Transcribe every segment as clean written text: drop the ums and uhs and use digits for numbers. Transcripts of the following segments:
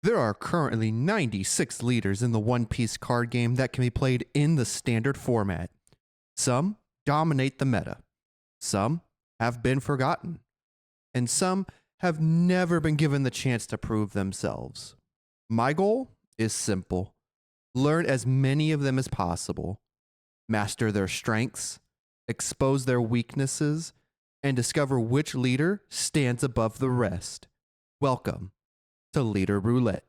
There are currently 96 leaders in the One Piece card game that can be played in the standard format. Some dominate the meta, some have been forgotten, and some have never been given the chance to prove themselves. My goal is simple: learn as many of them as possible, master their strengths, expose their weaknesses, and discover which leader stands above the rest. Welcome to Leader Roulette.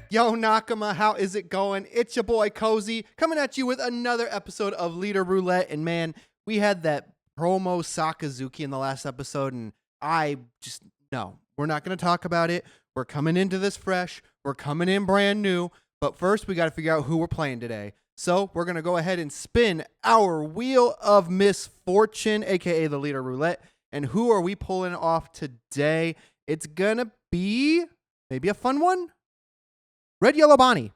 Yo, Nakama, how is it going? It's your boy K0zzee coming at you with another episode of Leader Roulette. And man, we had that promo Sakazuki in the last episode, and no, we're not going to talk about it. We're coming into this fresh. We're coming in brand new. But first, we got to figure out who we're playing today. So we're going to go ahead and spin our Wheel of Misfortune, aka the Leader Roulette. And who are we pulling off today? It's going to be maybe a fun one. Red Yellow Bonney.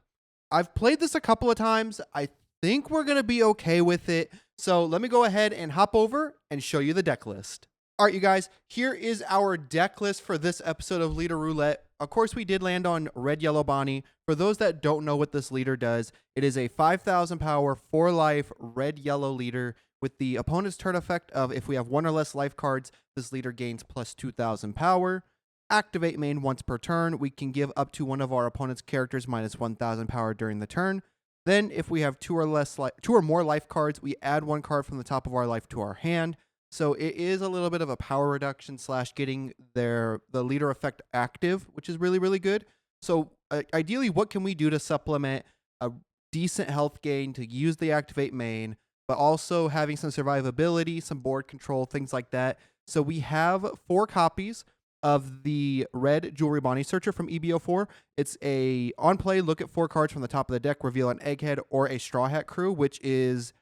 I've played this a couple of times. I think we're going to be okay with it. So let me go ahead and hop over and show you the deck list. All right, you guys, here is our deck list for this episode of Leader Roulette. Of course, we did land on Red Yellow Bonney. For those that don't know what this leader does, it is a 5,000 power, 4 life, red yellow leader with the opponent's turn effect of if we have 1 or less life cards, this leader gains plus 2,000 power. Activate main once per turn. We can give up to one of our opponent's characters minus 1,000 power during the turn. Then if we have 2 or more life cards, we add 1 card from the top of our life to our hand. So it is a little bit of a power reduction / getting the leader effect active, which is really, really good. So ideally, what can we do to supplement a decent health gain to use the activate main, but also having some survivability, some board control, things like that. So we have 4 copies of the red Jewelry Bonney Searcher from EB04. It's a on play, look at 4 cards from the top of the deck, reveal an Egghead or a Straw Hat Crew, which is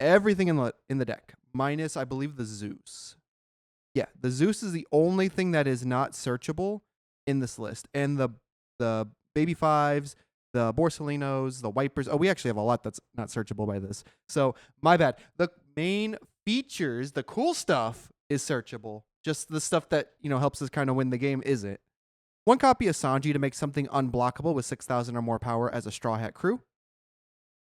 everything in the deck, minus, I believe, the Zeus. Yeah, the Zeus is the only thing that is not searchable in this list. And the Baby Fives, the Borsalinos, the Wipers. Oh, we actually have a lot that's not searchable by this. So, my bad. The main features, the cool stuff, is searchable. Just the stuff that, helps us kind of win the game isn't. 1 copy of Sanji to make something unblockable with 6,000 or more power as a Straw Hat Crew.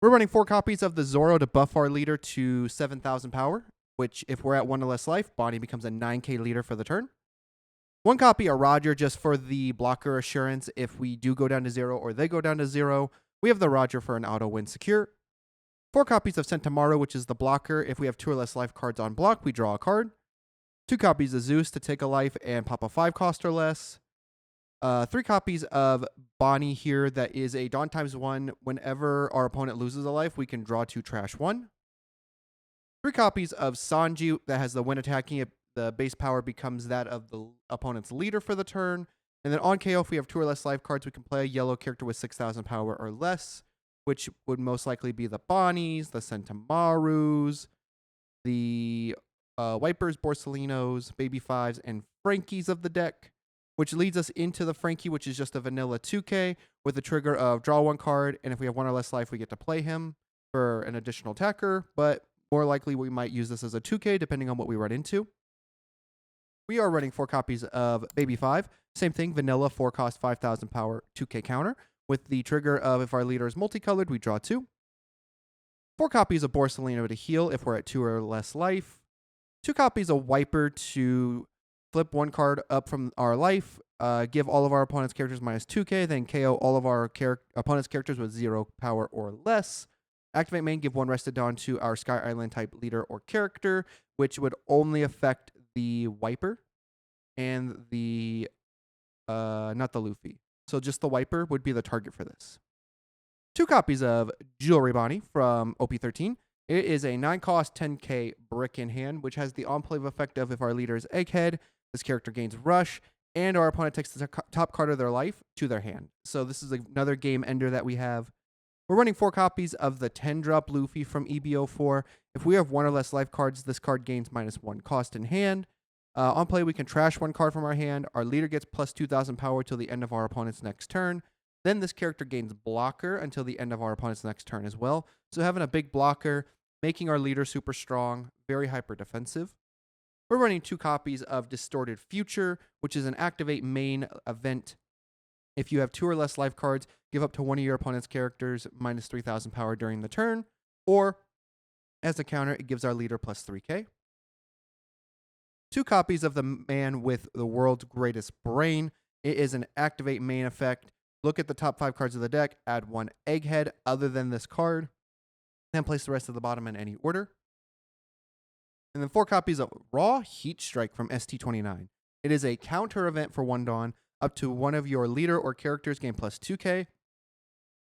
We're running 4 copies of the Zoro to buff our leader to 7,000 power, which if we're at 1 or less life, Bonney becomes a 9k leader for the turn. 1 copy of Roger just for the blocker assurance. If we do go down to 0 or they go down to 0, we have the Roger for an auto win secure. 4 copies of Sentomaru, which is the blocker. If we have 2 or less life cards on block, we draw a card. 2 copies of Zeus to take a life and pop a 5 cost or less. 3 copies of Bonney here. That is a Dawn ×1. Whenever our opponent loses a life, we can draw 2 trash 1. 3 copies of Sanji that has the when attacking it, the base power becomes that of the opponent's leader for the turn. And then on KO, if we have 2 or less life cards, we can play a yellow character with 6,000 power or less, which would most likely be the Bonnies, the Sentomarus, the Wipers, Borsalinos, Baby Fives, and Frankies of the deck, which leads us into the Frankie, which is just a vanilla 2k with the trigger of draw 1 card, and if we have 1 or less life, we get to play him for an additional attacker, but more likely we might use this as a 2k depending on what we run into. We are running 4 copies of Baby Five. Same thing, vanilla, 4 cost, 5,000 power, 2k counter, with the trigger of if our leader is multicolored, we draw 2. 4 copies of Borsalino to heal if we're at 2 or less life. 2 copies of Wiper to flip 1 card up from our life, give all of our opponent's characters minus 2k, then KO all of our opponent's characters with 0 power or less. Activate main, give 1 Rested Dawn to our Sky Island type leader or character, which would only affect the Wiper and the, not the Luffy. So just the Wiper would be the target for this. 2 copies of Jewelry Bonney from OP13. It is a 9 cost, 10k brick in hand, which has the on-play effect of if our leader is Egghead, this character gains Rush, and our opponent takes the top card of their life to their hand. So this is another game ender that we have. We're running 4 copies of the 10-drop Luffy from EB04. If we have 1 or less life cards, this card gains minus 1 cost in hand. On play, we can trash 1 card from our hand. Our leader gets plus 2,000 power till the end of our opponent's next turn. Then this character gains blocker until the end of our opponent's next turn as well. So having a big blocker, making our leader super strong, very hyper defensive. We're running 2 copies of Distorted Future, which is an activate main event. If you have 2 or less life cards, give up to one of your opponent's characters minus 3,000 power during the turn, or as a counter, it gives our leader plus 3k. 2 copies of the Man with the World's Greatest Brain. It is an activate main effect. Look at the top 5 cards of the deck, add 1 egghead other than this card, then place the rest of the bottom in any order. And then 4 copies of Raw Heat Strike from ST29. It is a counter event for 1 Dawn. Up to one of your leader or characters gain plus 2k.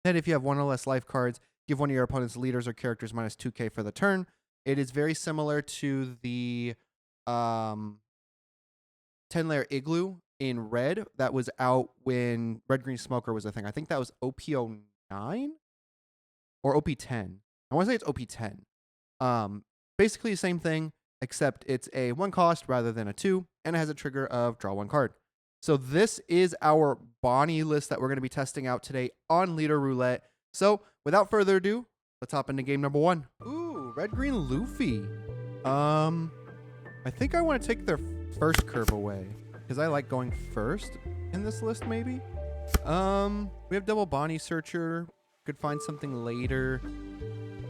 Then if you have 1 or less life cards, give one of your opponent's leaders or characters minus 2k for the turn. It is very similar to the 10-layer Igloo in red that was out when Red Green Smoker was a thing. I think that was OP09 or OP10. I want to say it's OP10. Basically the same thing, except it's a 1 cost rather than a 2, and it has a trigger of draw 1 card. So this is our Bonney list that we're going to be testing out today on Leader Roulette. So without further ado, let's hop into game number 1. Ooh, Red Green Luffy. I think I want to take their first curve away because I like going first in this list maybe. We have double Bonney Searcher. Could find something later.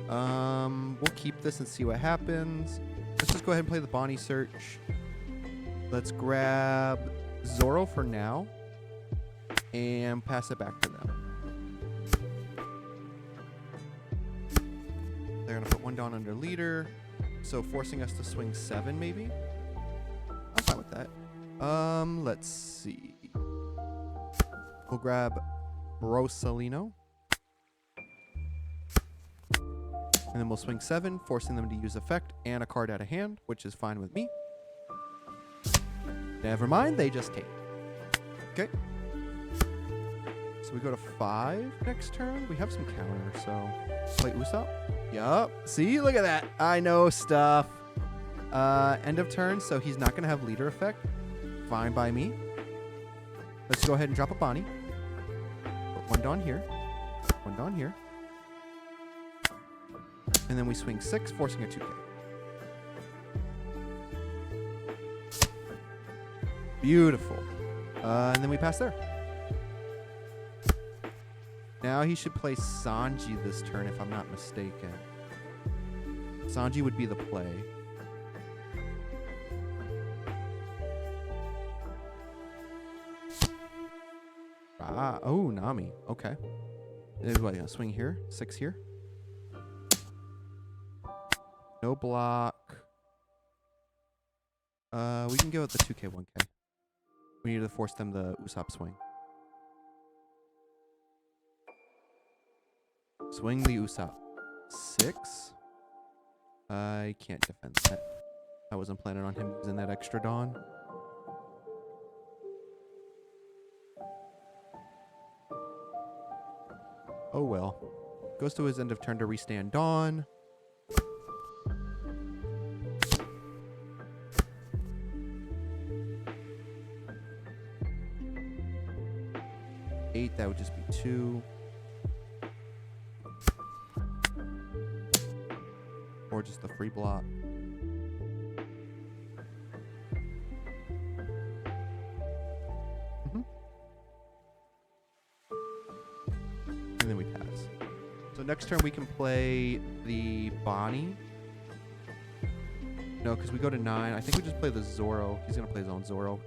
We'll keep this and see what happens. Let's just go ahead and play the Bonney Search. Let's grab Zoro for now and pass it back to them. They're going to put 1 Dawn under leader, so forcing us to swing 7 maybe. I'm fine with that. Let's see. We'll grab Brosalino. And then we'll swing 7, forcing them to use effect and a card out of hand, which is fine with me. Never mind, they just came. Okay. So we go to 5 next turn. We have some counter, so play Usopp. Yup. See, look at that. I know stuff. End of turn, so he's not going to have leader effect. Fine by me. Let's go ahead and drop a Bonney. Put 1 Dawn here. 1 Dawn here. And then we swing 6, forcing a 2k. Beautiful. And then we pass there. Now he should play Sanji this turn, if I'm not mistaken. Sanji would be the play. Oh, Nami. Okay. What, gonna swing here? 6 here? No block. We can go with the 2k, 1k. We need to force them the Usopp swing. Swing the Usopp. 6. I can't defend that. I wasn't planning on him using that extra Dawn. Oh well. Goes to his end of turn to restand Dawn. That would just be 2. Or just the free block. And then we pass. So next turn we can play the Bonney. No, because we go to 9. I think we just play the Zoro. He's going to play his own Zoro.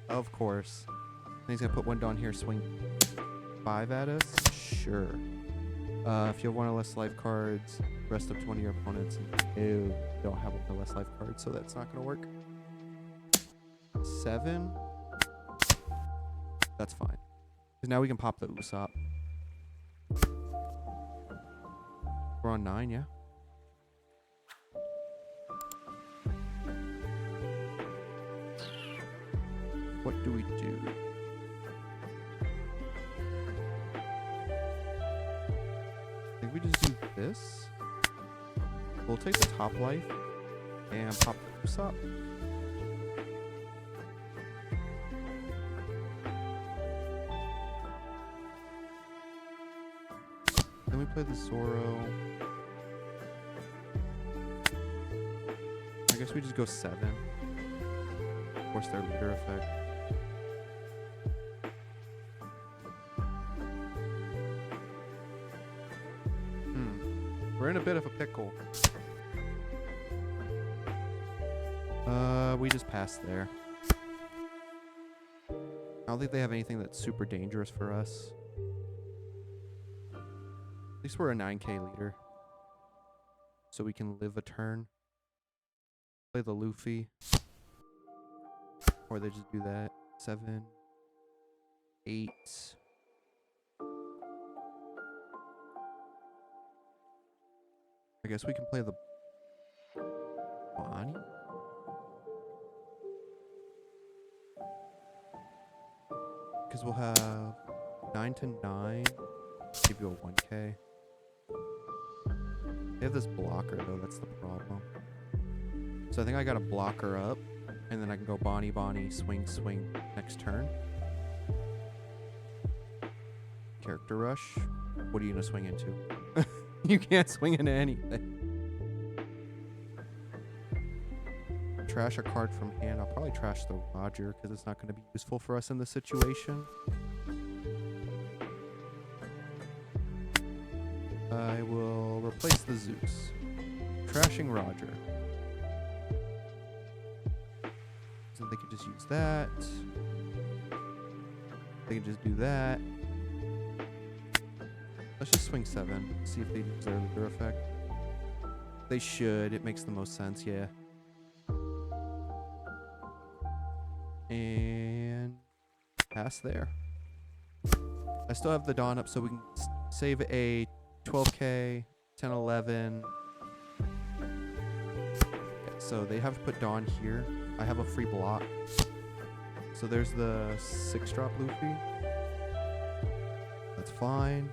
Of course. And he's going to put 1 Dawn here, swing 5 at us? Sure. If you have 1 or less life cards, rest up to one of your opponents. Ew, don't have 1 or less life cards, so that's not going to work. 7. That's fine. Because now we can pop the Usopp. We're on 9, yeah? What do we do? I think we just do this. We'll take the top life and pop the Usopp. Then we play the Zoro. I guess we just go 7. force their leader effect. We're in a bit of a pickle. We just passed there. I don't think they have anything that's super dangerous for us. At least we're a 9k leader. So we can live a turn. Play the Luffy. Or they just do that. 7, 8. I guess we can play the Bonney. Because we'll have 9 to 9. Give you a 1k. They have this blocker though, that's the problem. So I think I gotta block her up. And then I can go Bonney, Bonney, swing, swing next turn. Character rush. What are you gonna swing into? You can't swing into anything. Trash a card from hand. I'll probably trash the Roger because it's not going to be useful for us in this situation. I will replace the Zeus. Trashing Roger. So they could just use that. They can just do that. Let's just swing 7. See if they use their leader effect. They should. It makes the most sense, yeah. And pass there. I still have the Dawn up, so we can save a 12k, 10, 11. Okay, so they have to put Dawn here. I have a free block. So there's the 6-drop Luffy. That's fine.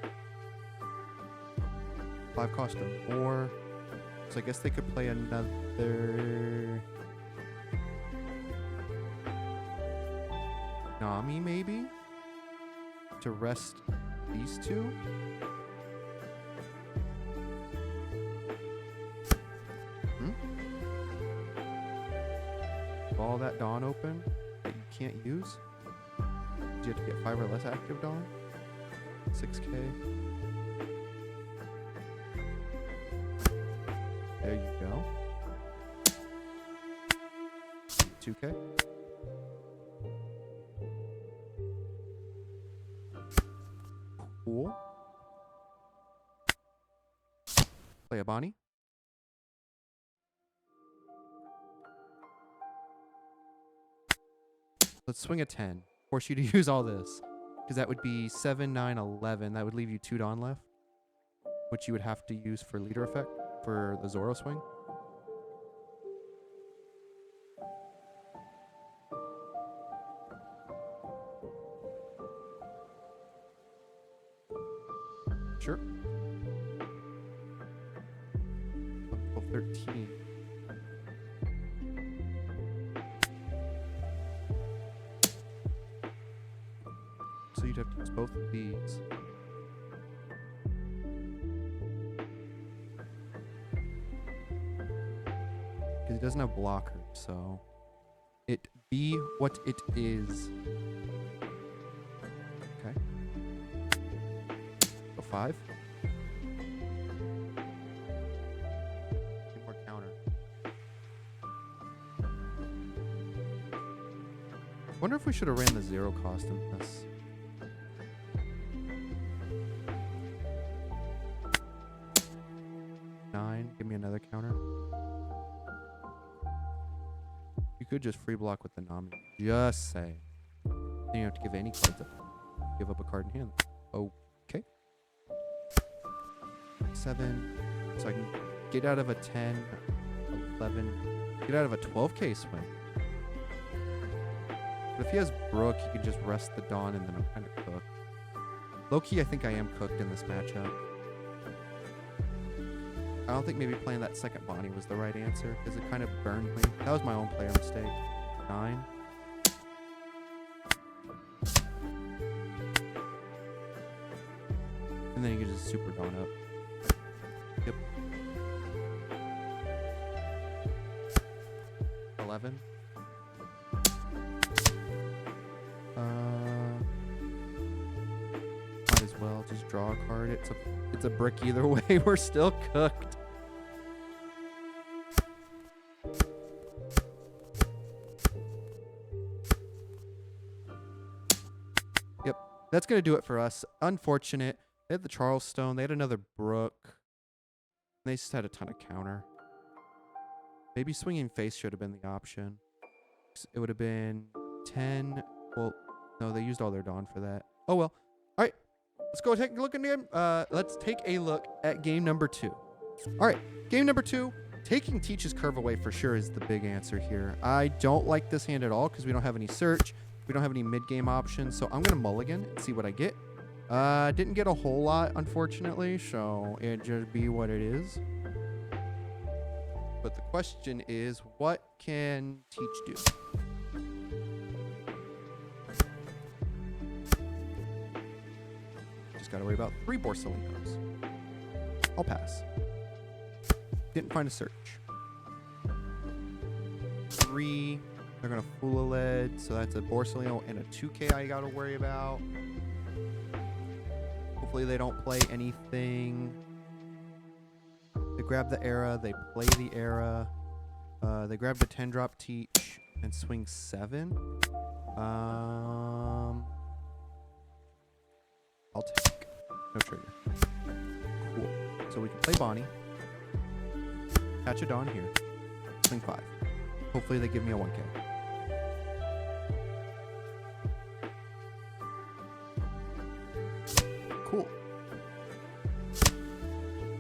5 cost or more. So I guess they could play another Nami maybe to rest these two. Ball that Dawn open that you can't use. You have to get 5 or less active Dawn. 6k. There you go. 2k. Cool. Play a Bonney. Let's swing a 10. Force you to use all this. Because that would be 7, 9, 11. That would leave you 2 Dawn left. Which you would have to use for leader effect. For the Zoro swing. Sure. 12, 13. So you'd have to use both of these. Because he doesn't have blockers, so it be what it is. Okay. Go 5. More counter. Wonder if we should have ran the 0 cost in this. Give me another counter. You could just free block with the Nami. Just say. Then you have to give any cards up. Give up a card in hand. Okay. 7. So I can get out of a 10, 11. Get out of a 12k swing. But if he has Brook, he can just rest the Dawn and then I'm kind of cooked. Low-key, I think I am cooked in this matchup. I don't think maybe playing that second Bonney was the right answer because it kind of burned me. That was my own player mistake. 9. And then you can just super Dawn up. Yep. 11. I'll just draw a card. It's a brick either way. We're still cooked. Yep, that's gonna do it for us. Unfortunate. They had the Charleston. They had another Brook. They just had a ton of counter. Maybe swinging face should have been the option. It would have been 10. Well, no, they used all their Dawn for that. Oh well. All right, let's go take a look at game. Let's take a look at game number 2. All right, game number 2. Taking Teach's Curve away for sure is the big answer here. I don't like this hand at all because we don't have any search. We don't have any mid-game options, so I'm gonna mulligan and see what I get. Didn't get a whole lot, unfortunately, so it just be what it is. But the question is, what can Teach do? Just gotta worry about 3 Borsalinos. I'll pass. Didn't find a search. 3. They're gonna fool a lead, so that's a Borsalino and a 2K I gotta worry about. Hopefully they don't play anything. They grab the Era, they play the Era. They grab the 10-drop Teach and swing 7. I'll take. No trigger. Cool. So we can play Bonney. Catch a Dawn here. Swing 5. Hopefully they give me a 1K. Cool.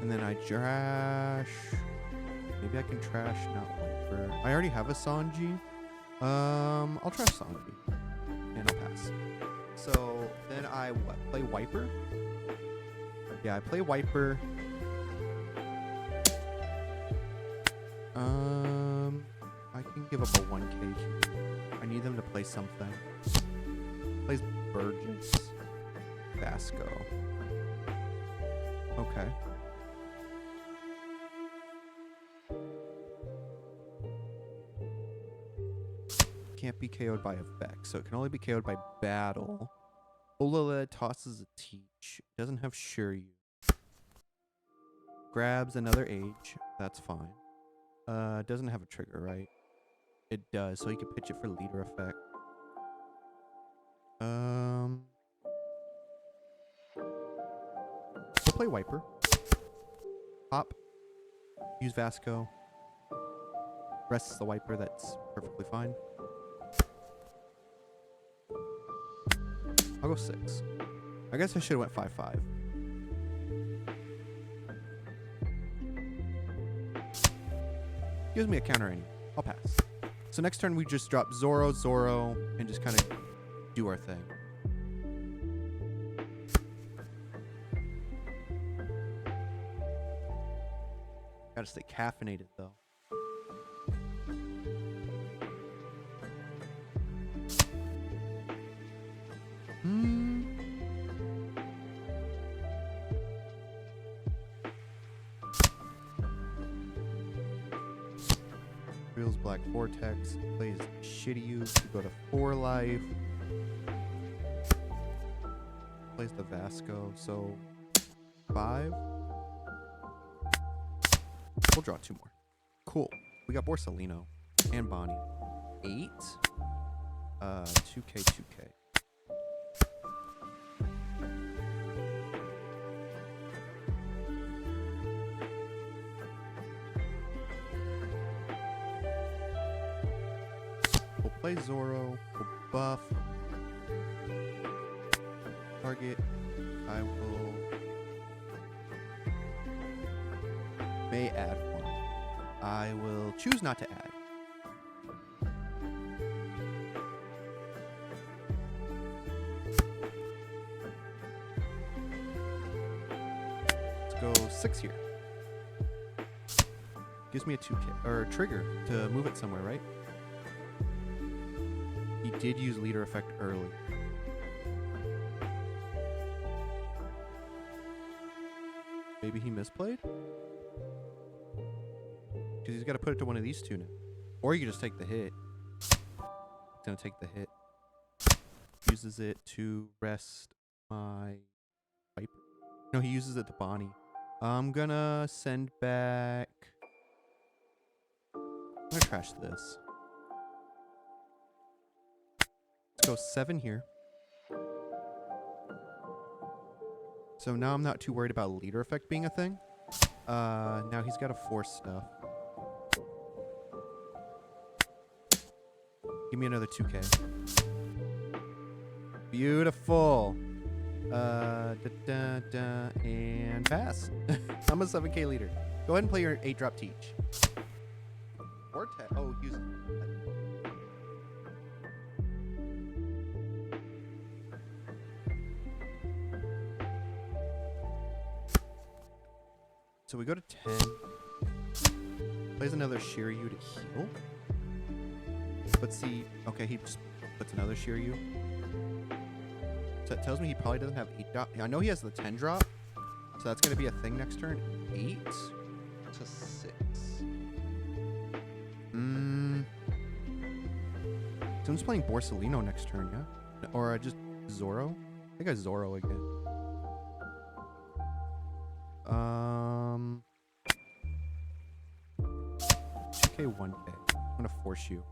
And then I trash. Maybe I can trash not Wiper. I already have a Sanji. I'll trash Sanji. And I'll pass. So then I play Wiper. Yeah, I play Wiper. I can give up a 1K here. I need them to play something. Plays Burgess. Vasco. Okay. Can't be KO'd by effect, so it can only be KO'd by battle. Olala tosses a Teach. Doesn't have Shiryu. Grabs another Age. That's fine. Doesn't have a trigger, right? It does, so he can pitch it for leader effect. We'll play Wiper. Pop. Use Vasco. Rests the Wiper, that's perfectly fine. I'll go 6. I guess I should have went 5-5. Gives me a counter anyway. I'll pass. So next turn we just drop Zoro, and just kind of do our thing. Gotta stay caffeinated though. Reels Black Vortex, plays Shiryu to go to 4 life. Plays the Vasco, so 5. We'll draw 2 more. Cool. We got Borsalino and Bonney. 8. 2K, 2K. We'll play Zoro. We'll buff. Target. I will... may add 1. I will choose not to add. Let's go 6 here. Gives me a 2K or a trigger to move it somewhere, right? He did use leader effect early. Maybe he misplayed? Because he's got to put it to one of these 2 now. Or you can just take the hit. He's going to take the hit. Uses it to rest my Viper. No, he uses it to Bonney. I'm gonna send back... I'm gonna trash this. Let's go 7 here. So now I'm not too worried about leader effect being a thing. Now he's got to force stuff. Give me another 2K. Beautiful. And pass. I'm a 7K leader. Go ahead and play your 8-drop teach. Or 10. Oh, use it. So we go to 10. Plays another Shiryu to heal. Let's see. Okay, he just puts another Shiryu. So that tells me he probably doesn't have 8 drop. I know he has the 10 drop. So that's going to be a thing next turn. 8 to 6. Someone's playing Borsalino next turn, yeah? Or just Zoro? I think I Zoro again. 2K, 1K. I'm gonna force you.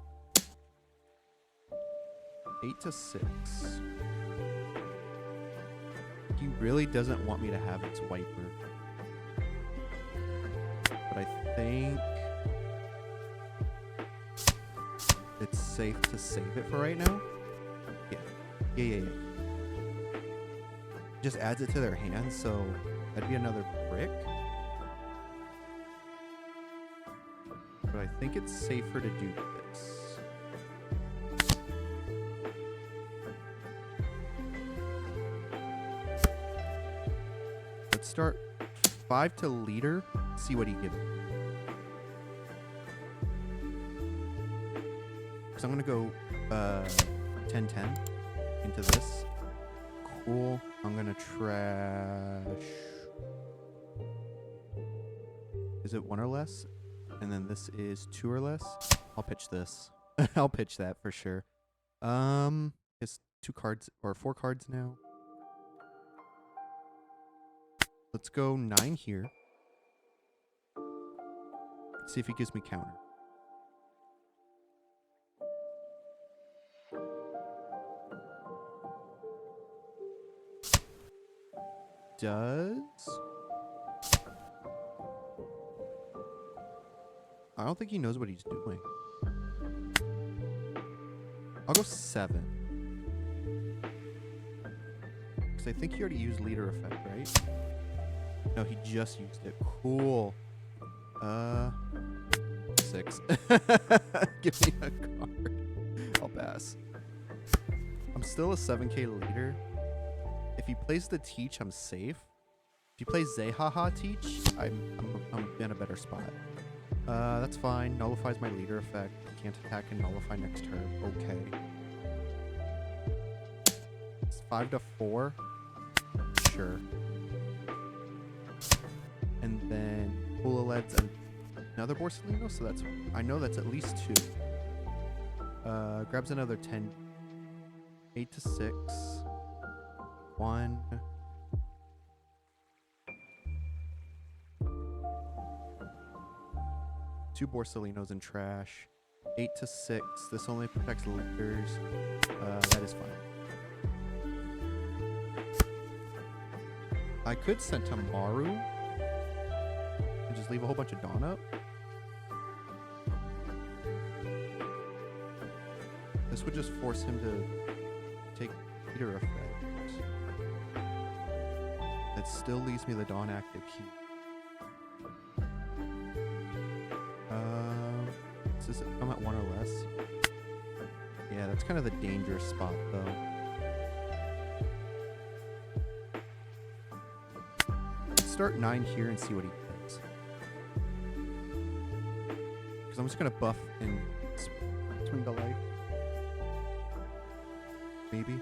8 to 6. He really doesn't want me to have its wiper. But I think it's safe to save it for right now. Yeah. Just adds it to their hand, so that'd be another brick. But I think it's safer to do this. Let's start 5 to leader, see what he gives. So I'm gonna go 10-10 into this. Cool. I'm gonna trash. Is it 1 or less? And then this is 2 or less. I'll pitch this. I'll pitch that for sure. It's 2 cards or 4 cards now. Let's go 9 here. See if he gives me counter. Does? I don't think he knows what he's doing. I'll go 7. Because I think he already used leader effect, right? No, he just used it. Cool. 6. Give me a card. I'll pass. I'm still a 7K leader. If he plays the teach, I'm safe. If he plays Zehaha teach, I'm in a better spot. That's fine. Nullifies my leader effect. Can't attack and nullify next turn. Okay. It's 5 to 4. Sure. And then Roulette another Borsalino, so that's, I know that's at least 2. Grabs another 10. 8 to 6. 1. Two Borsalinos in trash. 8 to 6. This only protects leaders. That is fine. I could send to Maru and just leave a whole bunch of Dawn up. This would just force him to take leader effect. That still leaves me the Dawn active key. Does it come at 1 or less? Yeah, that's kind of the dangerous spot, though. Let's start 9 here and see what he gets. Because I'm just going to buff and swing the life. Maybe.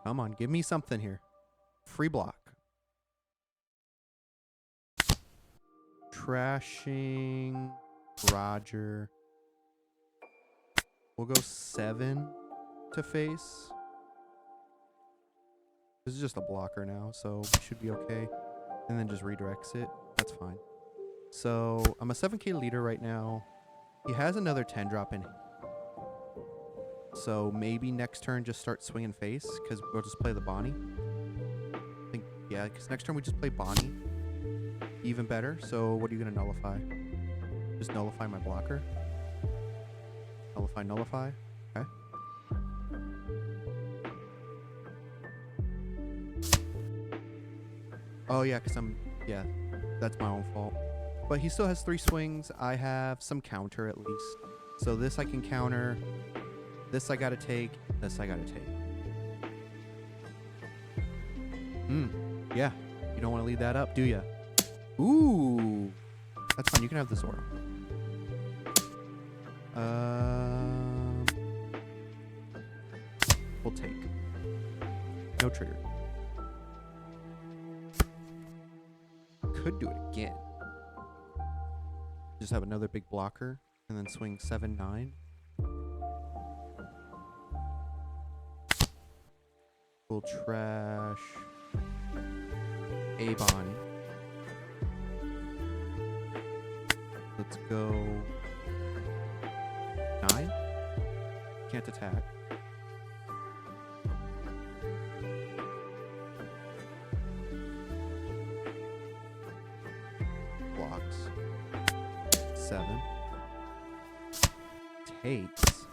Come on, give me something here. Free block. Trashing Roger. We'll go 7 to face. This is just a blocker now, so we should be okay. And then just redirects it. That's fine. So I'm a 7k leader right now. He has another 10 drop in. So maybe next turn just start swinging face, because we'll just play the Bonney. I think, yeah, because next turn we just play Bonney. Even better. So what are you going to nullify? Just nullify my blocker. Nullify, nullify. Okay. Oh, yeah, because yeah, that's my own fault. But he still has 3 swings. I have some counter at least. So this I can counter. This I got to take. This I got to take. Yeah. You don't want to lead that up, do you? Ooh. That's fine. You can have the Zoro. We'll take. No trigger. Could do it again. Just have another big blocker and then swing 7-9. We'll trash a Bonney. Let's go 9. Can't attack. Blocks. 7. Takes.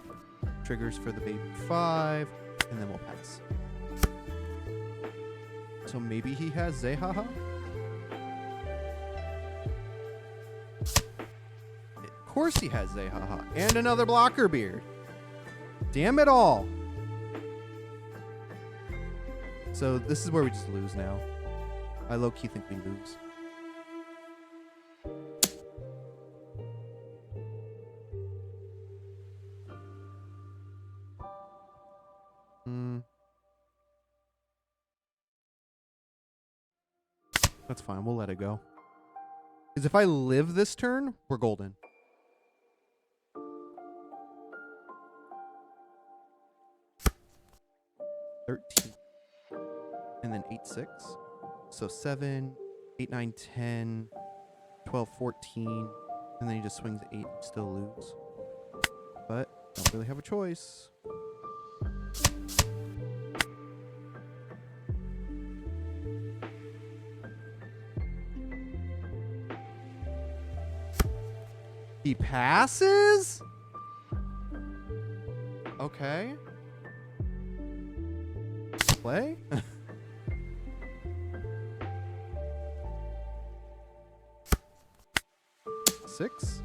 Triggers for the baby 5. And then we'll pass. So maybe he has Zehaha? Of course he has Zehaha. And another blocker beard. Damn it all. So this is where we just lose now. I low-key think we lose. That's fine. We'll let it go. Because if I live this turn, we're golden. And then 8-6. So 7, 8, 9, 10, 12, 14. And then he just swings 8 and still lose. But don't really have a choice. He passes? Okay. Play? Six.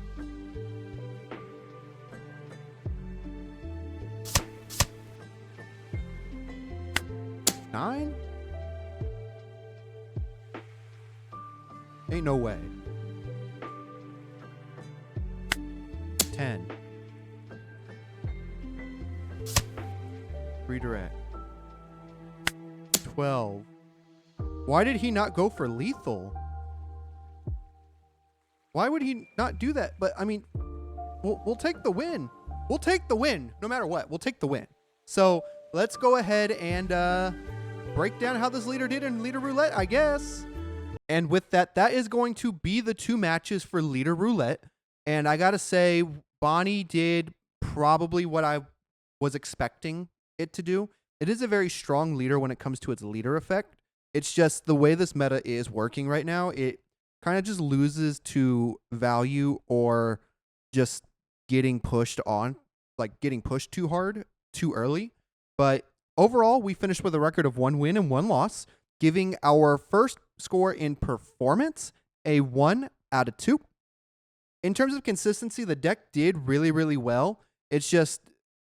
Nine? Ain't no way. 10. Redirect. 12. Why did he not go for lethal? Why would he not do that? But I mean, we'll take the win. We'll take the win no matter what. We'll take the win. So let's go ahead and break down how this leader did in Leader Roulette, I guess. And with that, that is going to be the 2 matches for Leader Roulette. And I got to say, Bonney did probably what I was expecting it to do. It is a very strong leader when it comes to its leader effect. It's just the way this meta is working right now, it kind of just loses to value or just getting pushed on, like getting pushed too hard, too early. But overall, we finished with a record of 1 win and 1 loss, giving our first score in performance a 1 out of 2. In terms of consistency, the deck did really, really well. It's just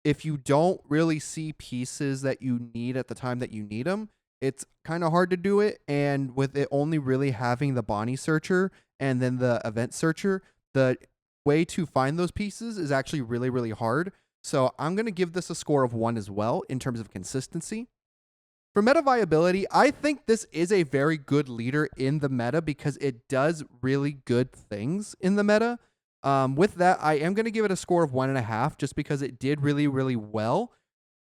if you don't really see pieces that you need at the time that you need them, it's kind of hard to do it. And with it only really having the Bonney searcher and then the event searcher, the way to find those pieces is actually really, really hard. So I'm going to give this a score of 1 as well in terms of consistency. For meta viability, I think this is a very good leader in the meta because it does really good things in the meta. With that, I am going to give it a score of 1.5 just because it did really, really well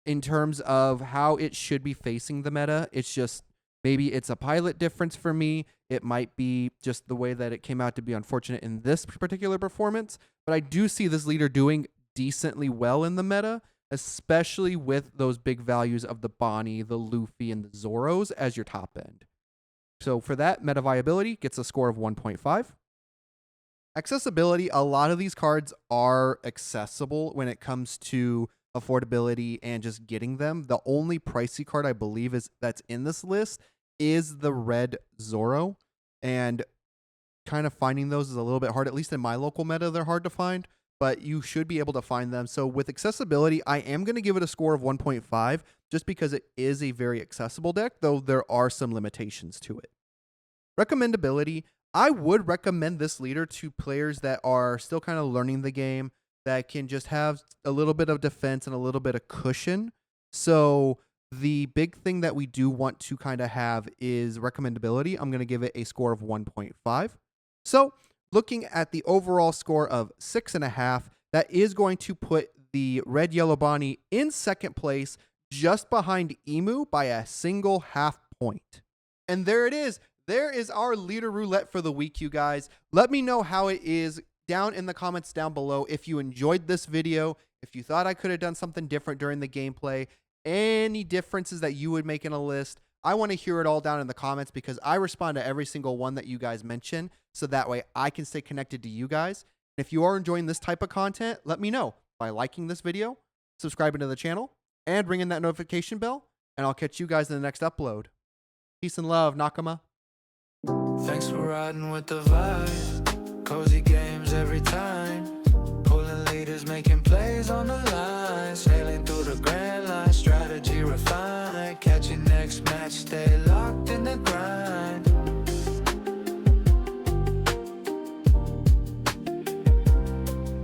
in terms of how it should be facing the meta. It's just maybe it's a pilot difference for me. It might be just the way that it came out to be unfortunate in this particular performance. But I do see this leader doing decently well in the meta, especially with those big values of the Bonney, the Luffy, and the Zoros as your top end. So for that, meta viability gets a score of 1.5. Accessibility, a lot of these cards are accessible when it comes to affordability and just getting them. The only pricey card I believe that's in this list is the Red Zoro, and kind of finding those is a little bit hard. At least in my local meta, they're hard to find, but you should be able to find them. So with accessibility, I am going to give it a score of 1.5 just because it is a very accessible deck, though there are some limitations to it. Recommendability, I would recommend this leader to players that are still kind of learning the game, that can just have a little bit of defense and a little bit of cushion. So the big thing that we do want to kind of have is recommendability. I'm going to give it a score of 1.5. So looking at the overall score of 6.5, that is going to put the Red Yellow Bonney in second place, just behind Emu by a single half point. And there it is. There is our leader roulette for the week, you guys. Let me know how it is down in the comments down below. If you enjoyed this video, if you thought I could have done something different during the gameplay, any differences that you would make in a list, I want to hear it all down in the comments because I respond to every single one that you guys mention, so that way I can stay connected to you guys. If you are enjoying this type of content, let me know by liking this video, subscribing to the channel, and ringing that notification bell, and I'll catch you guys in the next upload. Peace and love, Nakama. Thanks for riding with the vibe. Cozy games every time. Pulling leaders, making plays on the line. Sailing through the grand line, strategy refined. Catch your next match, stay